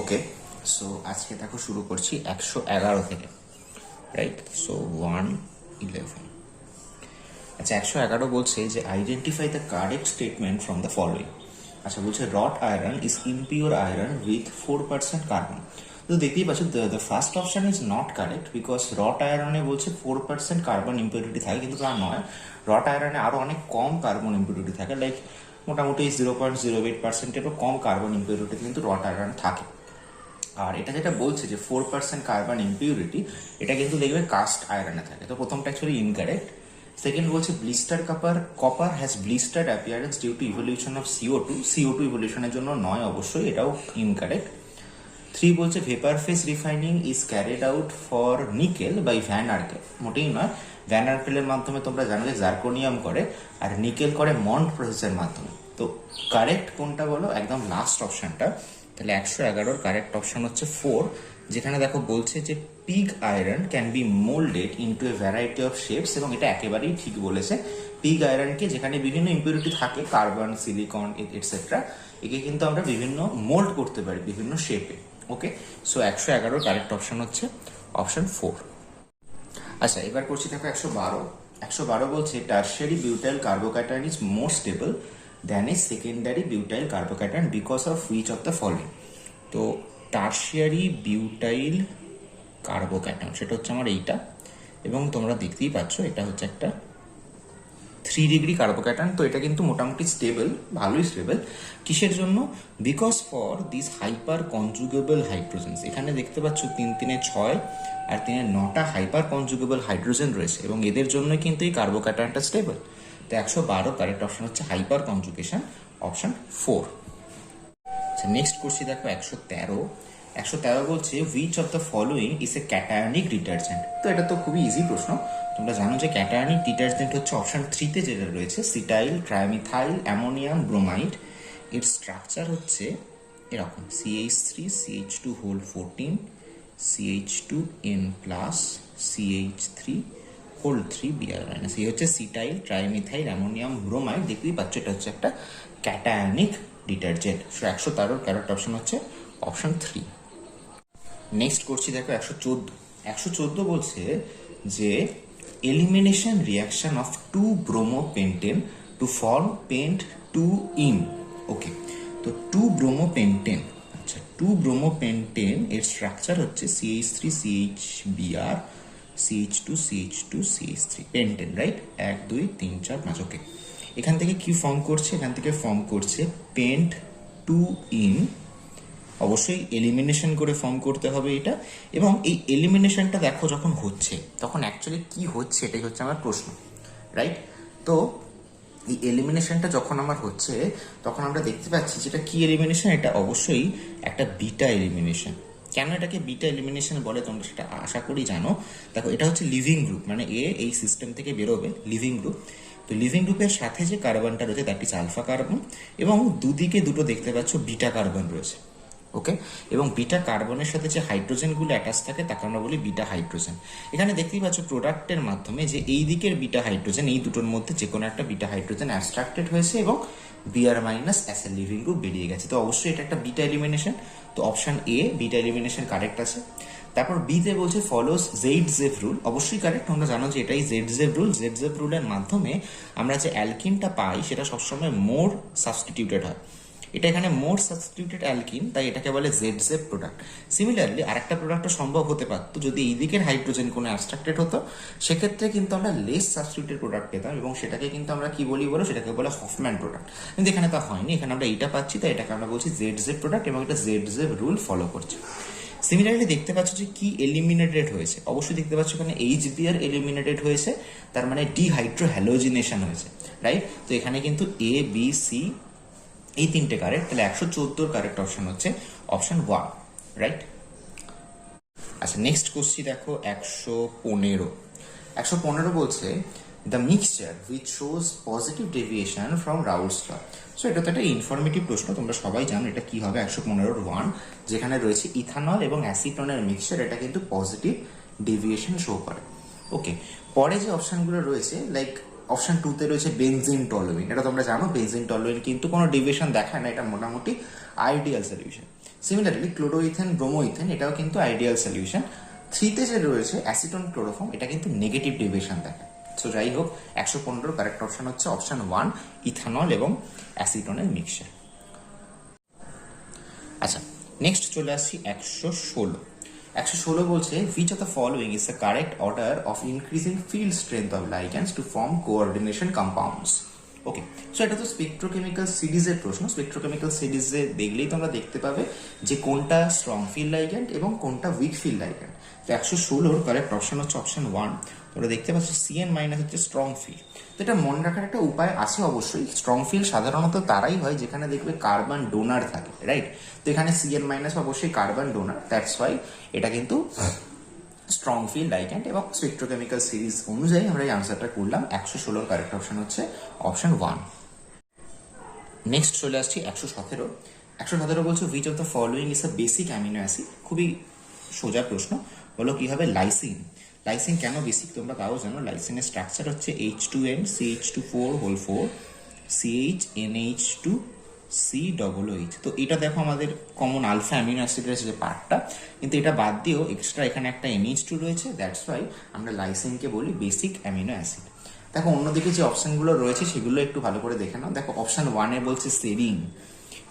ওকে, so আজকে দেখো শুরু করছি 111 থেকে, রাইট? সো 111। আচ্ছা, 111 বলছে যে identify the correct statement from the following. আচ্ছা, বলছে wrought iron is impure iron with 4% carbon. তো দেখতেই পাচ্ছ the first option is not correct, because wrought আয়রনে বলছে 4% কার্বন ইম্পিউরিটি থাকে, কিন্তু তা নয়। রট আয়রনে আরও অনেক কম কার্বন ইম্পিউরিটি থাকে, লাইক মোটামুটি 0.08%-এরও কম কার্বন ইম্পিউরিটি কিন্তু রট আয়রনে থাকে। আর এটা যেটা বলছে যে 4% কার্বন ইম্পিউরিটি, এটা কিন্তু দেখবে কাস্ট আয়রনে থাকে। তো প্রথমটা অ্যাকচুয়ালি ইনকারেক্ট। সেকেন্ড বলছে blister copper has blistered appearance due to evolution of CO2 ইভলিউশনের জন্য নয়, অবশ্যই এটাও ইনকারেক্ট। 3 বলছে vapour phase refining is carried out for nickel by van Arkel. মোটেই নয়, ভ্যান আর্কেলের মাধ্যমে তোমরা জানো যে জার্কোনিয়াম করে, আর নিকেল করে মন্ট প্রসেসের মাধ্যমে। তো কারেক্ট কোনটা বলো? একদম লাস্ট অপশনটা। তাহলে 111-র কারেক্ট অপশন হচ্ছে 4, যেখানে দেখো বলছে যে pig iron can be moulded into a variety of shapes, এবং এটা একেবারেই ঠিক বলেছে। পিগ আয়রনকে, যেখানে বিভিন্ন ইম্পিউরিটি থাকে, কার্বন, সিলিকন এটসেট্রা, একে কিন্তু আমরা বিভিন্ন মোল্ড করতে পারি বিভিন্ন শেপে। ওকে, সো 111-র কারেক্ট অপশন হচ্ছে অপশন 4। আচ্ছা, এবার করছি দেখো 112 বলছে tertiary butyl carbocation is more stable than a secondary butyl carbocation because of which of the following. তো টার্সিয়ারি বিউটাইল কার্বোক্যাটায়ন সেটা হচ্ছে আমার এইটা, এবং তোমরা দেখতেই পাচ্ছ এটা হচ্ছে একটা 3 ডিগ্রি কার্বোক্যাটায়ন। তো এটা কিন্তু মোটামুটি স্টেবল, ভালোই স্টেবল। কিসের জন্য? Because for this hyperconjugable hydrogens. এখানে দেখতে পাচ্ছ 3 3 6 আর 3 9টা হাইপার কনজুগেবল হাইড্রোজেন রয়েছে, এবং এদের জন্য কিন্তু এই কার্বোক্যাটায়নটা স্টেবল। তো 112 কারেক্ট অপশন হচ্ছে হাইপার কনজুগেশন, অপশন 4। আচ্ছা, নেক্সট করছি দেখো 113 বলছে which of the following is a cationic detergent. তো এটা তো খুবই ইজি প্রশ্ন। তোমরা জানো যে ক্যাটায়নিক ডিটারজেন্ট হচ্ছে অপশন 3-তে যেটা রয়েছে সিটাইল ট্রাইমিথাইল অ্যামোনিয়াম ব্রোমাইড। এর স্ট্রাকচার হচ্ছে এরকম CH3 CH2 whole 14 CH2N plus CH3 whole 3 Br minus. এই হচ্ছে সিটাইল ট্রাইমিথাইল অ্যামোনিয়াম ব্রোমাইড। দেখতেই পাচ্ছ এটা হচ্ছে একটা ক্যাটায়নিক ডিটারজেন্ট। সো 113-র কারেক্ট অপশন হচ্ছে অপশন 3। নেক্সট করছি দেখো 114 বলছে যে elimination reaction of 2 bromopentane to form pent 2 ene. Okay, তো 2 ব্রোমোপেন্টেন, আচ্ছা 2 ব্রোমোপেন্টেন এর স্ট্রাকচার হচ্ছে CH3 CHBr CH2 CH2 CH3 pentane, right? 1 2 3 4 5। ওকে, এখান থেকে কি ফর্ম করছে? এখান থেকে ফর্ম করছে পেন্ট 2 ইন। অবশ্যই এলিমিনেশন করে ফর্ম করতে হবে এটা, এবং এই এলিমিনেশনটা দেখো যখন হচ্ছে তখন অ্যাকচুয়ালি কি হচ্ছে এটাই হচ্ছে আমার প্রশ্ন, রাইট? তো এই এলিমিনেশনটা যখন আমার হচ্ছে তখন আমরা দেখতে পাচ্ছি যেটা কি এলিমিনেশন, এটা অবশ্যই একটা বিটা এলিমিনেশন। কেন এটাকে বিটা এলিমিনেশন বলে তোমরা সেটা আশা করি জানো। দেখো, এটা হচ্ছে লিভিং গ্রুপ, মানে এই সিস্টেম থেকে বেরোবে লিভিং গ্রুপ। তো লিভিং গ্রুপের সাথে যে কার্বনটা রয়েছে দ্যাট ইজ আলফা কার্বন, এবং দুদিকে দুটো দেখতে পাচ্ছ বিটা কার্বন রয়েছে। ওকে, এবং বিটা কার্বনের সাথে যে হাইড্রোজেনগুলো অ্যাটাচ থাকে তাকে আমরা বলি বিটা হাইড্রোজেন। এখানে দেখতেই পাচ্ছ প্রোডাক্টের মাধ্যমে যে এই দিকের বিটা হাইড্রোজেন, এই দুটোর মধ্যে যে কোনো একটা বিটা হাইড্রোজেন অ্যাবস্ট্রাক্টেড হয়েছে এবং Br minus as a leaving group বেরিয়ে গেছে। তো অবশ্যই এটা একটা বিটা এলিমিনেশন। তো option A beta elimination correct আছে। তারপর বিতে বলছে ফলোস জেড-জেভ রুল। অবশ্যই কারেক্ট, তোমরা জানো যে এটাই জেড-জেভ রুল। জেড-জেভ রুলের মাধ্যমে আমরা যে অ্যালকিনটা পাই সেটা সবসময় মোর সাবস্টিটিউটেড হয়। এটা এখানে মোর সাবস্টিটিউটেড অ্যালকিন, তাই এটাকে বলে জেড-জেভ প্রোডাক্ট। সিমিলারলি আরেকটা প্রোডাক্টও সম্ভব হতে পারতো যদি এই দিকের হাইড্রোজেন কোনো অ্যাবস্ট্রাক্টেড হতো, সেক্ষেত্রে কিন্তু আমরা লেস সাবস্টিটিউটেড প্রোডাক্ট পেতাম, এবং সেটাকে কিন্তু আমরা কি বলি বলো, সেটাকে বলে হফম্যান প্রোডাক্ট। কিন্তু এখানে তা হয়নি, এখানে আমরা এইটা পাচ্ছি, তাই এটাকে আমরা বলছি জেড-জেভ প্রোডাক্ট, এবং এটা জেড-জেভ রুল ফলো করছে। সিমিলারলি দেখতে পাচ্ছ যে কি এলিমিনেটেড হয়েছে, অবশ্যই দেখতে পাচ্ছ এখানে HBr এলিমিনেটেড হয়েছে, তার মানে ডিহাইড্রোহ্যালোজিনেশন হয়েছে, রাইট? তো এখানে কিন্তু A B C এই 3টে কারেক্ট। তাহলে 114-র কারেক্ট অপশন হচ্ছে অপশন 1, রাইট? আচ্ছা, নেক্সট করছি দেখো 115 বলছে the mixture which shows positive deviation from Raoult's law. So এটা তো একটা ইনফরমেটিভ প্রশ্ন, তোমরা সবাই জানো এটা কি হবে। 115-র 1, যেখানে রয়েছে ইথানল এবং অ্যাসিটনের মিক্সচার, এটা কিন্তু পজিটিভ ডেভিয়েশন শো করে। ওকে, পরে যে অপশনগুলো রয়েছে লাইক অপশন 2-তে রয়েছে বেনজিন টলুইন। এটা তোমরা জানো বেনজিন টলুইন কিন্তু কোনো ডেভিয়েশন দেখায় না, এটা মোটামুটি আইডিয়াল সলিউশন। সিমিলারলি ক্লোরোইথেন ব্রোমোইথেন এটাও কিন্তু আইডিয়াল সলিউশন। 3তে যে রয়েছে অ্যাসিটন ক্লোরোফর্ম, এটা কিন্তু নেগেটিভ ডেভিয়েশন দেখায়। সো যাই হোক 115 কারেক্ট অপশন হচ্ছে অপশন 1, ইথানল এবং অ্যাসিটনের মিক্সচার। আচ্ছা, নেক্সট চলে আসছি 116। 116 বলছে which of the following is the correct order of increasing field strength of ligands to form coordination compounds? Okay, so এটা তো স্পেকট্রোকেমিক্যাল সিরিজের প্রশ্ন। স্পেকট্রোকেমিক্যাল সিরিজে দেখলেই তোমরা দেখতে পাবে যে কোনটা স্ট্রং ফিল্ড লাইগ্যান্ড এবং কোনটা উইক ফিল্ড লাইগ্যান্ড। তো 116 কারেক্ট অপশন হচ্ছে অপশন 1। তোমরা দেখতে পাচ্ছ CN মাইনাস হচ্ছে স্ট্রং ফিল্ড। তো এটা মনে রাখার একটা উপায় আছে অবশ্যই। স্ট্রং ফিল্ড সাধারণত তারাই হয় যেখানে দেখবে কার্বন ডোনার থাকে, রাইট? তো এখানে CN মাইনাস অবশ্যই কার্বন ডোনার, দ্যাটস ওয়াই এটা কিন্তু স্ট্রং ফিল্ড লাইগ্যান্ড। এবং স্পেকট্রোকেমিক্যাল সিরিজ অনুযায়ী আমরা এই আনসারটা করলাম। 116 কারেক্ট অপশন হচ্ছে অপশন 1। নেক্সট চলে আসছি 117। 117 বলছে which of the following is a basic amino acid? খুবই সোজা প্রশ্ন, বলো কি হবে? লাইসিন। লাইসিন কেন বেসিক তোমরা তাও জানো। লাইসিনের স্ট্রাকচার হচ্ছে H2N CH2 4 CHNH2 COOH। তো এটা দেখো আমাদের কমন আলফা অ্যামিনো অ্যাসিডের যে পার্টটা, কিন্তু এটা বাদ দিয়েও এক্সট্রা এখানে একটা NH2 রয়েছে, দ্যাটস ওয়াই আমরা লাইসিনকে বলি বেসিক অ্যামিনো অ্যাসিড। দেখো অন্যদিকে যে অপশনগুলো রয়েছে সেগুলো একটু ভালো করে দেখে নাও। দেখো অপশন 1-এ বলছে সেরিন।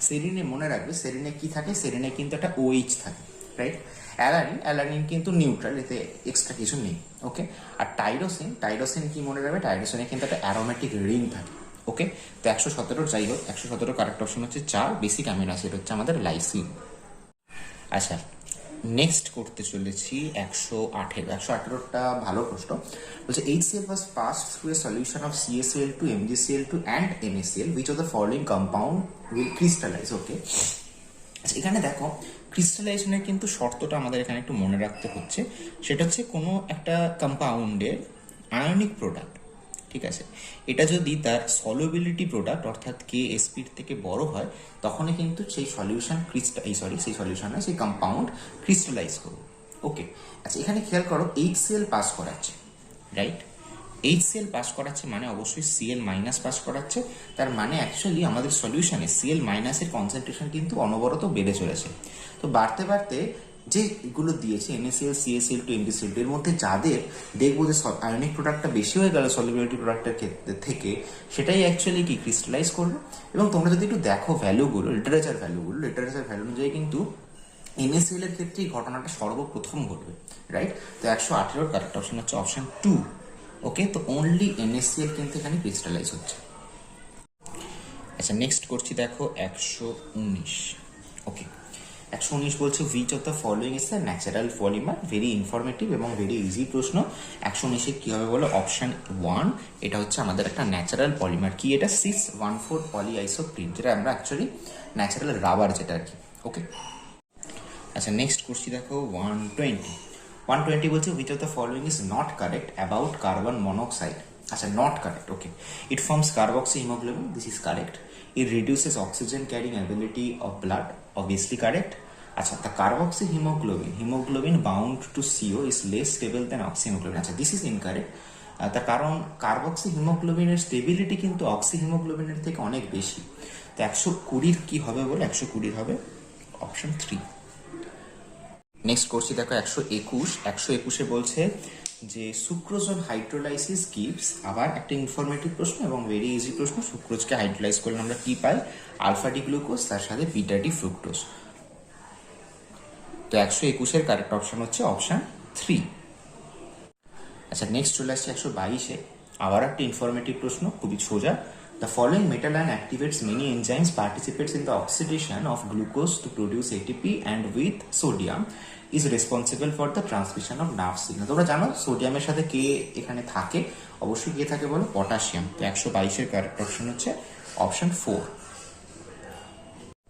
সেরিনে মনে রাখবে সেরিনে কি থাকে? সেরিনে কিন্তু একটা OH থাকে, রাইট? অ্যালানিন, অ্যালানিন কিন্তু নিউট্রাল, এতে এক্সট্রা কিছু নেই, ওকে? আর টাইরোসিন, টাইরোসিন কি মনে রাখবে? টাইরোসিনে কিন্তু একটা অ্যারোমেটিক রিং থাকে, ওকে? তো 117 যাই হোক 117 কারেক্ট অপশন হচ্ছে 4, বেসিক অ্যামিনো অ্যাসিড হচ্ছে আমাদের লাইসিন। আচ্ছা, নেক্সট করতে চলেছি 118। 118টা ভালো প্রশ্ন, বলছে HCl was passed through a solution of CaCl2 MgCl2 and NaCl, which of the following compound will crystallize? ওকে, আচ্ছা এখানে দেখো ক্রিস্টালাইজেশনের কিন্তু শর্তটা আমাদের এখানে একটু মনে রাখতে হচ্ছে। সেটা হচ্ছে কোনো একটা কম্পাউন্ডের আয়নিক প্রোডাক্ট, ঠিক আছে, এটা যদি তার সলিউবিলিটি প্রোডাক্ট অর্থাৎ KSP-র থেকে বড় হয়, তখনই কিন্তু সেই সলিউশন সেই কম্পাউন্ড ক্রিস্টালাইজ করবে, ওকে? আচ্ছা এখানে খেয়াল করো HCl পাস করাচ্ছে, রাইট? HCl পাস করাচ্ছে মানে অবশ্যই Cl মাইনাস পাস করাচ্ছে। তার মানে অ্যাকচুয়ালি আমাদের সলিউশনে Cl মাইনাসের কনসেন্ট্রেশন কিন্তু অনবরত বেড়ে চলেছে। তো বাড়তে বাড়তে যেগুলো দিয়েছে NaCl CaCl2 MgCl2 এর মধ্যে যাদের দেখবো যে আয়নিক প্রোডাক্টটা বেশি হয়ে গেল সলিউবিলিটি প্রোডাক্টের ক্ষেত্রে থেকে, সেটাই অ্যাকচুয়ালি কি ক্রিস্টালাইজ করবে। এবং তোমরা যদি একটু দেখো ভ্যালুগুলো, লিটারেচার ভ্যালু অনুযায়ী কিন্তু NaCl এর ক্ষেত্রে এই ঘটনাটা সর্বপ্রথম ঘটবে, রাইট? তো 118 কারেক্ট অপশন হচ্ছে অপশন 2, ওকে? তো অনলি NaCl কিন্তু এখানে ক্রিস্টালাইজ হচ্ছে। আচ্ছা নেক্সট করছি দেখো 119। ওকে, 119 বলছে which of the following is the natural polymer? Very informative এবং ভেরি ইজি প্রশ্ন। 119 কি হবে বলো? অপশন 1, এটা হচ্ছে আমাদের একটা ন্যাচারাল পলিমার। কি এটা? 6,1,4 পলিআইসোপ্রিন, যেটা আমরা অ্যাকচুয়ালি ন্যাচারাল রাবার যেটা আর কি, ওকে? আচ্ছা নেক্সট করছি দেখো 120 বলছে which of the following is not correct about carbon monoxide? আচ্ছা not correct, okay? It forms carboxyhaemoglobin, this is correct. It reduces oxygen carrying ability of blood, obviously correct. আচ্ছা the carboxyhaemoglobin bound to CO is less stable than oxyhaemoglobin, আচ্ছা this is incorrect. তার কারণ কার্বক্সি হিমোগ্লোবিনের stability কিন্তু অক্সি হিমোগ্লোবিনের থেকে অনেক বেশি। তো 120 কি হবে বলে? 120 হবে অপশন 3। নেক্সট করছি দেখো 121 বলছে যে সুক্রোজ হাইড্রোলাইসিস গিভস, আবার একটা ইনফরমেটিভ প্রশ্ন এবং ভেরি ইজি প্রশ্ন। সুক্রোজকে হাইড্রোলাইজ করলে আমরা কি পাই? আলফা ডি গ্লুকোজ, তার সাথে বিটা ডি ফ্রুক্টোজ। তো 121 কারেক্ট অপশন হচ্ছে অপশন 3। আচ্ছা নেক্সট চলে আসছে 122-এ, আবার একটা ইনফরমেটিভ প্রশ্ন, খুবই সোজা। The following metal ion activates many enzymes, participates in the oxidation of glucose to produce ATP, and with sodium is responsible for the transmission of nerve signal. তোমরা জানো সোডিয়ামের সাথে কে এখানে থাকে? অবশ্যই কে থাকে বলো? পটাশিয়াম। তো 122-এর কারেক্ট অপশন হচ্ছে অপশন 4।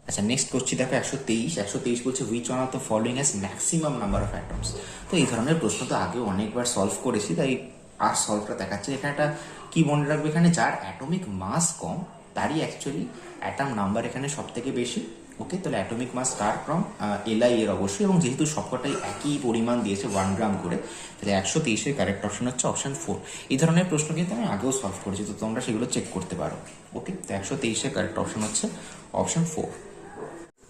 আচ্ছা নেক্সট করছি দেখো 123 বলছে which one of the following has maximum number of atoms? তো এই ধরনের প্রশ্ন তো আগেও অনেকবার সলভ করেছি, তাই আর সলভটা দেখাচ্ছে। এখানে একটা কি মনে রাখবে, এখানে যার অ্যাটমিক মাস কম তারই অ্যাকচুয়ালি অ্যাটম নাম্বার এখানে সব থেকে বেশি, ওকে? তাহলে অ্যাটমিক মাস কার ফ্রম Li এর অবশ্যই, এবং যেহেতু সবকটাই একই পরিমাণ দিয়েছে 1 গ্রাম করে, তাহলে 123-এর কারেক্ট অপশন হচ্ছে অপশন 4। এই ধরনের প্রশ্ন কিন্তু আমি আগেও সলভ করেছি, তো তোমরা সেগুলো চেক করতে পারো, ওকে? তো 123-এর কারেক্ট অপশন হচ্ছে অপশন 4।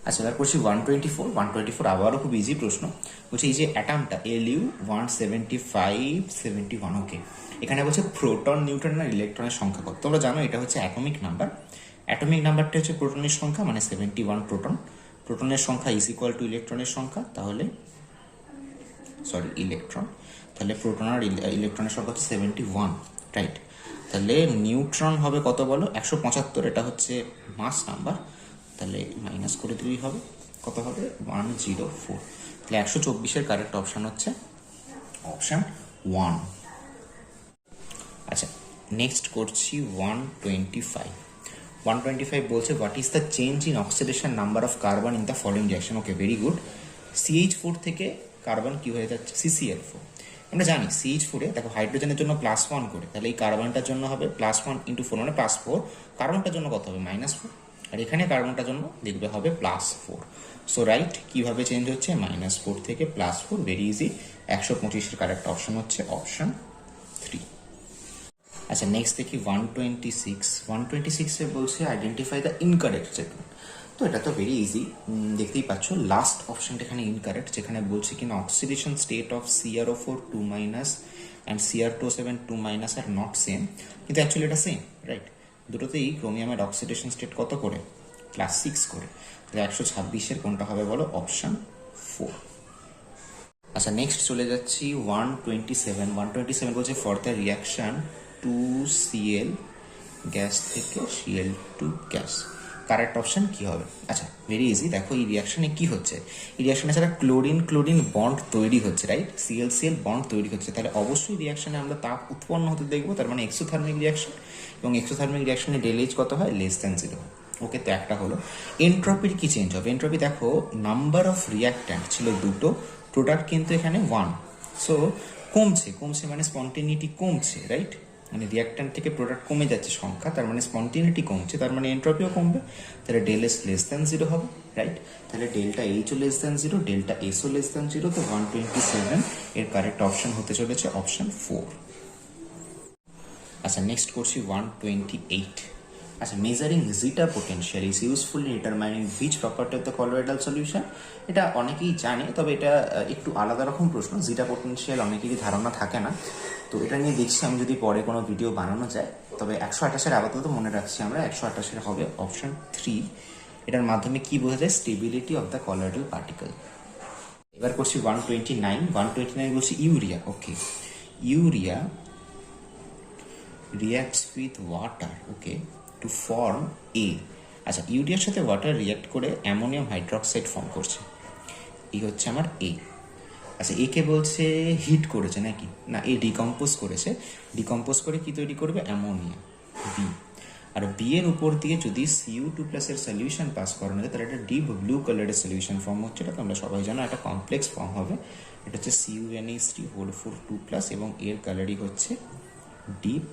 আচ্ছা, এবার করছি 124। 124 আবারও খুব ইজি প্রশ্ন। বলছে এই যে অ্যাটামটা LU 17571, ওকে, এখানে বলছে প্রোটন, নিউট্রন আর ইলেকট্রনের সংখ্যা কত। তোমরা জানো এটা হচ্ছে অ্যাটমিক নাম্বার। অ্যাটমিক নাম্বারটা হচ্ছে প্রোটনের সংখ্যা, মানে 71 প্রোটন। প্রোটনের সংখ্যা ইজ ইকুয়াল টু ইলেকট্রনের সংখ্যা, তাহলে ইলেকট্রন, তাহলে প্রোটন আর ইলেকট্রনের সংখ্যা হচ্ছে 71, রাইট। তাহলে নিউট্রন হবে কত বলো, 175, এটা হচ্ছে মাস নাম্বার, তাহলে মাইনাস করে দিলেই হবে, কত হবে 104। তাহলে 124-এর কারেক্ট অপশান হচ্ছে অপশান 1। আচ্ছা, নেক্সট করছি 125। 125 বলছে what is the change in oxidation number of carbon in the following reaction. Okay, very good. CH4 থেকে কার্বন কি হয়ে যাচ্ছে, CCl4। আমরা জানি CH4-এ দেখো হাইড্রোজেনের জন্য +1 করে, তাহলে এই কার্বনটার জন্য হবে +1 × 4 মানে +4, কার্বনটার জন্য কত হবে -4, আর এখানে কার্বনটার জন্য দেখবে হবে +4। সো রাইট, কিভাবে চেঞ্জ হচ্ছে, -4 থেকে +4, ভেরি ইজি। 125-এর কারেক্ট অপশন হচ্ছে অপশন 3। আচ্ছা, নেক্সট দেখি 126। 126-এ বলছে আইডেন্টিফাই দ্য ইনকারেক্ট স্টেটমেন্ট। তো এটা তো ভেরি ইজি, দেখতেই পাচ্ছ লাস্ট অপশনটা এখানে ইনকারেক্ট, যেখানে বলছে কিনা oxidation state of CrO4 2- and Cr2O7 2- are not same, কিন্তু অ্যাকচুয়ালি এটা সেম, রাইট। দুটোতেই ক্রোমিয়ামের অক্সিডেশন স্টেট কত করে, +6 করে। তাহলে 126-এর কোনটা হবে বলো, অপশন 4। আচ্ছা, নেক্সট চলে যাচ্ছি 127। 127 বলছে for the reaction 2Cl gas থেকে Cl2 গ্যাস, কারেক্ট অপশন কি হবে। আচ্ছা, ভেরি ইজি, দেখো এই রিয়াকশনে কি হচ্ছে, এই রিয়াকশনে ছাড়া ক্লোরিন ক্লোরিন বন্ড তৈরি হচ্ছে, রাইট, Cl বন্ড তৈরি হচ্ছে, তাহলে অবশ্যই রিয়াকশনে আমরা তাপ উৎপন্ন হতে দেখবো, তার মানে এক্সোথার্মিক রিয়াকশন, এবং এক্সোথার্মিক রিয়াকশনে ΔH কত হয়, <0। ওকে, তো একটা হলো। এন্ট্রপির কি চেঞ্জ হবে, এন্ট্রপি দেখো নাম্বার অফ রিয়াক্ট্যান্ট ছিল 2টো, প্রোডাক্ট কিন্তু এখানে 1, সো কমছে, কমছে মানে স্পন্টেনিটি কমছে, রাইট, মানে রিয়াক্ট্যান্ট থেকে প্রোডাক্ট কমে যাচ্ছে সংখ্যা, তার মানে স্পন্টেনিটি কমছে, তার মানে এন্ট্রপিও কমবে, তাহলে ΔS <0, হবে, রাইট। তাহলে ΔH ও <0, ΔS ও <0, তো 127 এর কারেক্ট অপশন হতে চলেছে অপশন 4। আচ্ছা, নেক্সট করছি 128। আচ্ছা, measuring zeta potential is useful in determining which property of the colloidal solution. এটা অনেকেই জানে, তবে এটা একটু আলাদা রকম প্রশ্ন। জিটা পোটেনশিয়াল অনেকেরই ধারণা থাকে না, তো এটা নিয়ে দেখছি আমি যদি পরে কোনো ভিডিও বানানো যায়। তবে 128-এর আপাতত মনে রাখছি আমরা, 128-এর হবে অপশন 3। এটার মাধ্যমে কি বোঝা যায়, stability of the colloidal particle. এবার করছি 129। 129 বলছি urea. Okay, urea reacts with water, okay, to form A। আচ্ছা, ইউরিয়ার সাথে ওয়াটার রিয়াক্ট করে অ্যামোনিয়াম হাইড্রোক্সাইড ফর্ম করছে, এই হচ্ছে আমার A। আচ্ছা, একে বলছে হিট করেছে নাকি, না, এ ডিকম্পোজ করেছে, ডিকম্পোজ করে কি তৈরি করবে, অ্যামোনিয়া, বি। আর বি এর উপর দিয়ে যদি Cu2+ এর সলিউশন পাস করানো যায়, তাহলে একটা ডিপ ব্লু কালারের সলিউশন ফর্ম হচ্ছে, এটা তোমরা সবাই জানো, একটা কমপ্লেক্স ফর্ম হবে, এটা হচ্ছে CuNH3 2+, এবং এর কালারই হচ্ছে ডিপ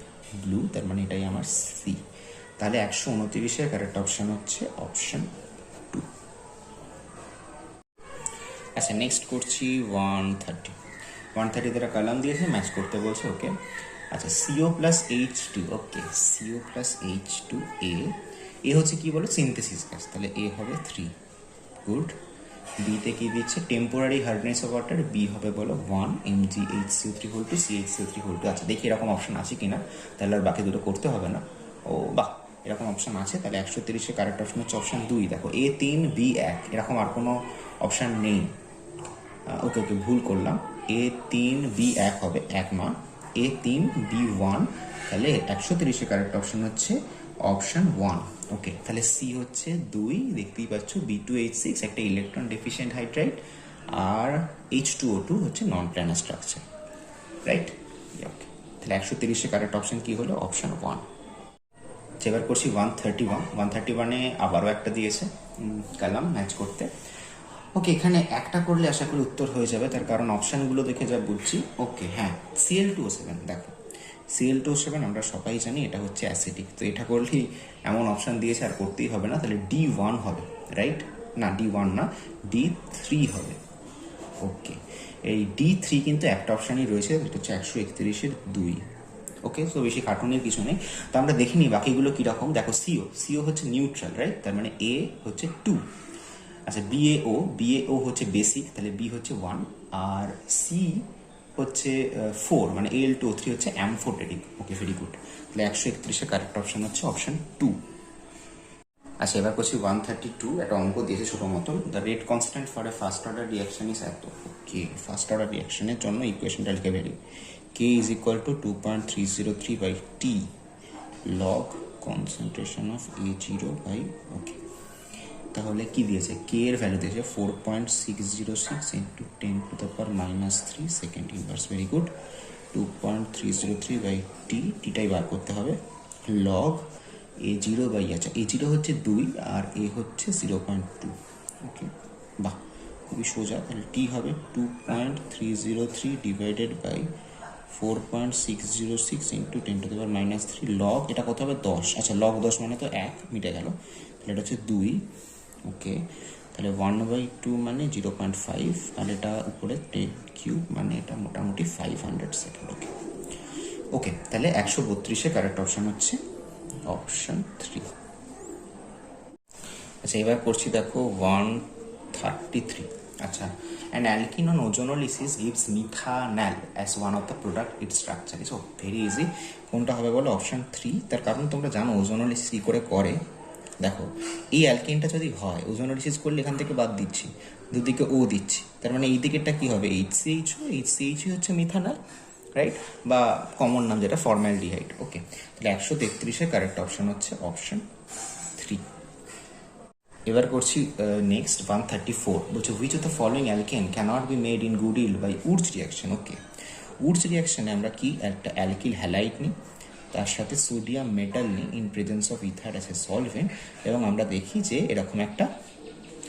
ব্লু, তার মানে এটাই আমার সি। তাহলে 129-এর কারেক্ট অপশন হচ্ছে অপশন 2। আচ্ছা, নেক্সট করছি 130। 130 দ্বারা কলাম দিয়েছে, ম্যাচ করতে বলছে, ওকে। আচ্ছা, CO+H2, ওকে, CO+H2A, এ হচ্ছে কি বলো, সিনথেসিস গ্যাস, তাহলে এ হবে 3, গুড। বিতে কি দিচ্ছে, temporary hardness of water, B হবে বলো 1 mgHCO3 CH3। আচ্ছা, দেখি এরকম অপশন আছে কিনা, তাহলে আর বাকি দুটো করতে হবে না। ও বাহ, এরকম অপশন আছে, তাহলে 130-এর কারেক্ট অপশন হচ্ছে অপশন 2। দেখো A3 B1, এরকম আর কোনো অপশন নেই। ওকে ওকে, ভুল করলাম, A3 B1 হবে 1 নয়, A3 B1, তাহলে 130-এর কারেক্ট অপশন হচ্ছে অপশন 1। ওকে, তাহলে সি হচ্ছে 2, দেখতেই পাচ্ছ, B2H6 একটা ইলেকট্রন ডেফিশিয়েন্ট হাইড্রাইড, আর H2O2 হচ্ছে নন প্ল্যানার স্ট্রাকচার, রাইট। ওকে, তাহলে 130-এর কারেক্ট অপশন কি হলো, অপশন 1। এবার করছি 131। 131-এ আবারও একটা দিয়েছে কালাম ম্যাচ করতে। ওকে, এখানে একটা করলে আশা করি উত্তর হয়ে যাবে, তার কারণ অপশানগুলো দেখে যা বুঝছি। ওকে, হ্যাঁ, Cl2O7, দেখো Cl2O7 আমরা সবাই জানি এটা হচ্ছে অ্যাসিডিক, তো এটা করলেই এমন অপশান দিয়েছে আর করতেই হবে না, তাহলে D1 হবে, রাইট, না D1 না, D3 হবে। ওকে, এই D3 কিন্তু একটা অপশানই রয়েছে, এটা হচ্ছে 131-এর 2। ওকে, তো বেশি কার্টুনের কিছু নেই, তো আমরা দেখিনি বাকিগুলো কীরকম। দেখো সিও হচ্ছে নিউট্রাল, রাইট, তার মানে এ হচ্ছে 2, আচ্ছা বিএও হচ্ছে বেসিক, তাহলে বি হচ্ছে 1, আর সি হচ্ছে 4, মানে Al2O3 হচ্ছে অ্যামফোটেরিক। ওকে, ভেরি গুড। তাহলে 131 কারেক্ট অপশন হচ্ছে অপশন 2। আচ্ছা, এবার করছি 132, একটা অঙ্ক দিয়েছে ছোটো মতন। The rate constant for a first order reaction is এত। ওকে, ফার্স্ট অর্ডার রিয়াকশনের জন্য ইকুয়েশনটা লিখে ফেলি। K is equal to 2.303/T log concentration of A0 okay, তাহলে কি দিয়েছে? কে এর ভ্যালু দিয়েছে 4.606 into 10⁻³ second inverse. Very good. 2.303/T, টিটাই বার করতে হবে। লগ A0 আচ্ছা A0 হচ্ছে 2 আর এ হচ্ছে 0.2। ওকে, বাহ, খুবই সোজা। তাহলে টি হবে 2.303 ডিভাইডেড বাই 4.606 ইন্টু 10⁻³ লগ, এটা কত হবে? 10। আচ্ছা, লগ 10 মানে তো 1, মিটে গেল। তাহলে এটা হচ্ছে 2। ওকে, তাহলে 1/2 মানে 0.5, আর এটা উপরে 10³ মানে এটা মোটামুটি 500 সেকেন্ড। ওকে ওকে, তাহলে 132 কারেক্ট অপশন হচ্ছে অপশন 3। আচ্ছা, এবার করছি দেখো 133। আচ্ছা, an alkene on ozonolysis gives methanal as one of the product its structure is very easy। কোনটা হবে বলো? অপশন 3। তার কারণ তোমরা জানো ওজোনোলিসিস কী করে করে। দেখো, এই অ্যালকেনটা যদি হয়, ওজোনোলিসিস করলে এখান থেকে বাদ দিচ্ছি, দুদিকে ও দিচ্ছি, তার মানে এই দিকেরটা কী হবে? HCH হচ্ছে মিথানল, রাইট? বা কমন নাম যেটা ফর্মালডিহাইড। ওকে, তাহলে 133 কারেক্ট অপশন হচ্ছে অপশন 3। এবার করছি নেক্সট 134। বলছে which of the following alkane cannot be made in good yield by Wurtz reaction. Okay, Wurtz রিয়াকশনে আমরা কি একটা অ্যালকিল হ্যালাইড নিই, তার সাথে সোডিয়াম মেটাল নিই in presence of ether as a solvent, এবং আমরা দেখি যে এরকম একটা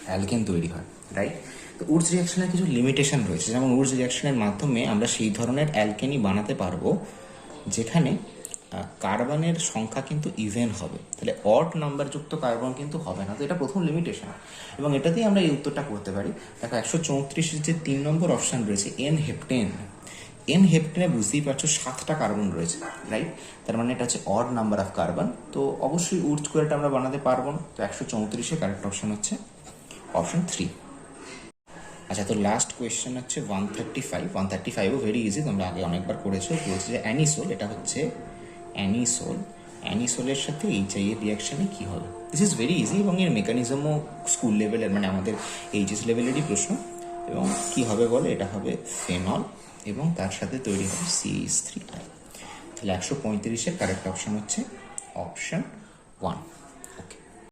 অ্যালকেন তৈরি হয়, রাইট? তো উডস রিয়াকশনের কিছু লিমিটেশন রয়েছে, যেমন উডস রিয়াকশনের মাধ্যমে আমরা সেই ধরনের অ্যালকেনই বানাতে পারবো যেখানে কার্বনের সংখ্যা কিন্তু ইভেন হবে, তাহলে অড নাম্বারযুক্ত কার্বন কিন্তু হবে না। তো এটা প্রথম লিমিটেশন, এবং এটাতেই আমরা এই উত্তরটা করতে পারি। দেখো 134-এর যে 3 নম্বর অপশান রয়েছে এন হেপটেনে বুঝতেই পারছো 7টা কার্বন রয়েছে, রাইট? তার মানে এটা হচ্ছে অড নাম্বার অফ কার্বন, তো অবশ্যই উড স্কোয়ারটা আমরা বানাতে পারবো না। তো 134-এ কারেক্ট অপশন হচ্ছে অপশন 3। আচ্ছা, তো লাস্ট কোয়েশ্চেন হচ্ছে 135ও ভেরি ইজি, তোমরা আগে অনেকবার করেছো। বলছে যে অ্যানিসোল, এটা হচ্ছে অ্যানিসোলের সাথে HI এর রিয়াকশানে কী হবে? দিস ইজ ভেরি ইজি, এবং এর মেকানিজমও স্কুল লেভেলের, মানে আমাদের এইচএস লেভেলেরই প্রশ্ন। এবং কি হবে বলে? এটা হবে ফেনল, এবং তার সাথে তৈরি হবে CH3I। তাহলে 135-এর কারেক্ট অপশন হচ্ছে অপশন 1।